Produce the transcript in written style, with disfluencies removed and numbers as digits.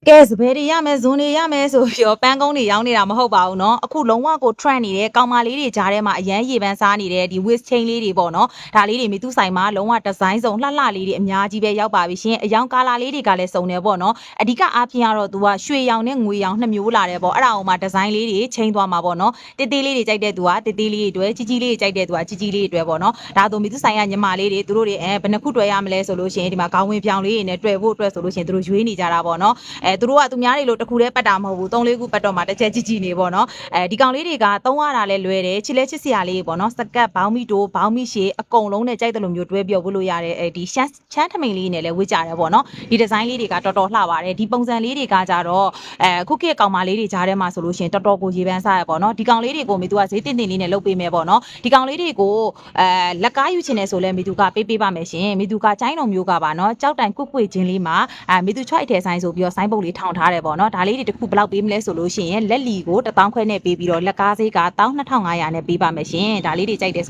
ကဲစပယ်တွေရမယ်ဇွန်တွေရမယ်ဆိုပြီးတော့ပန်းကုန်းတွေရောင်းနေတာမဟုတ်ပါဘူးเนาะအခုလုံးဝကို trend နေတဲ့ကောင်မလေးတွေကြားထဲမှာအရန်ရေပန်းစားနေတဲ့ဒီ waist chain လေးတွေပေါ့เนาะဒါလေးတွေမိသူဆိုင်မှာလုံးဝဒီဇိုင်းစုံလှလှလေးတွေအများကြီးပဲရောက်ပါပြီရှင်အယောင်ကာလာလေးတွေကလည်းစုံတယ်ပေါ့เนาะအဓိကအားဖြင့်ကတော့ तू ကရွှေရောင်နဲ့ငွေရောင်နှစ်မျိုးလာတယ်ပေါ့အဲ့ဒါအောင်မှာဒီဇိုင်းလေးတွေချိန်သွားမှာပေါ့เนาะတေးသေးလေးတွေကြိုက်တဲ့ तू ကတေးသေးလေးတွေကြီးကြီးလေးတွေကြိုက်တဲ့ तू ကကြီးကြီးလေးတွေပေါ့เนาะဒါဆိုမိသူဆိုင်ကညီမလေးတွေသူတို့တွေဘယ်နှခုတွေ့ရမလဲဆိုလို့ရှိရင်ဒီမှာခေါင်းဝင်ပြောင်လေးတွေနဲ့တွေ့ဖို့အတွက်ဆိုလို့ရှိရင်သူတို့ရွေးနေကြတာပေါ့เนาะသူတို့ကသူများတွေလို့တခုတည်းပတ်တာမဟုတ်ဘူး3 4ခုပတ်တော့မှတစ်ချက်ကြည့်ကြည့်နေပေါ့နော်ဒီကောင်လေးတွေကသုံးရတာလဲလွယ်တယ်ချစ်လဲချစ်စရာလေးပေါ့နော်စကတ်ဘောင်းမီတိုဘောင်းမီရှည်အကုန်လုံးနဲ့ကြိုက်တယ်လို့မျိုးတွဲပြောဝတ်လို့ရတယ်ဒီချမ်းထမိန်လေးနဲ့လဲဝတ်ကြတယ်ပေါ့နော်ဒီဒီဇိုင်းလေးတွေကတော်တော်လှပါတယ်ဒီပုံစံလေးတွေကကြတော့ခုခေတ်ကောင်မလေးတွေကြားထဲမှာဆိုလို့ရှိရင်တော်တော်ကိုရေပန်းစားရပေါ့နော်ဒီကောင်လေးတွေကိုမိသူကဈေးတင်တင်လေးနဲ့လုပ်ပေးမယ်ပေါ့နော်ဒီကောင်လေးတွေကိုလက်ကားယူချင်တယ်ဆိုလဲမိသူကပေးပါမယ်ရှင်မိသူကကျိုင်းတော်မျိုးကပါနော်ကြောက်တိုင်ကွတ်ကွေချင်းလေးမှာမိသူချွိုက်ထဲဆိုင်ဆိုပြီးတော့ဆိုင်းပုတ်လေးထောင်ထားတယ်ပေါ့နော်ဒါလေးတွေတခုဘယ်လောက်ပေးမလဲဆိုလို့ရှိရင်လက်လီကို1000ခွဲနဲ့ပေးပြီးတော့လက်ကားဈေးက12500နဲ့ပေးပါမယ်ရှင်ဒါလေးတွေကြိုက်တယ်ဆို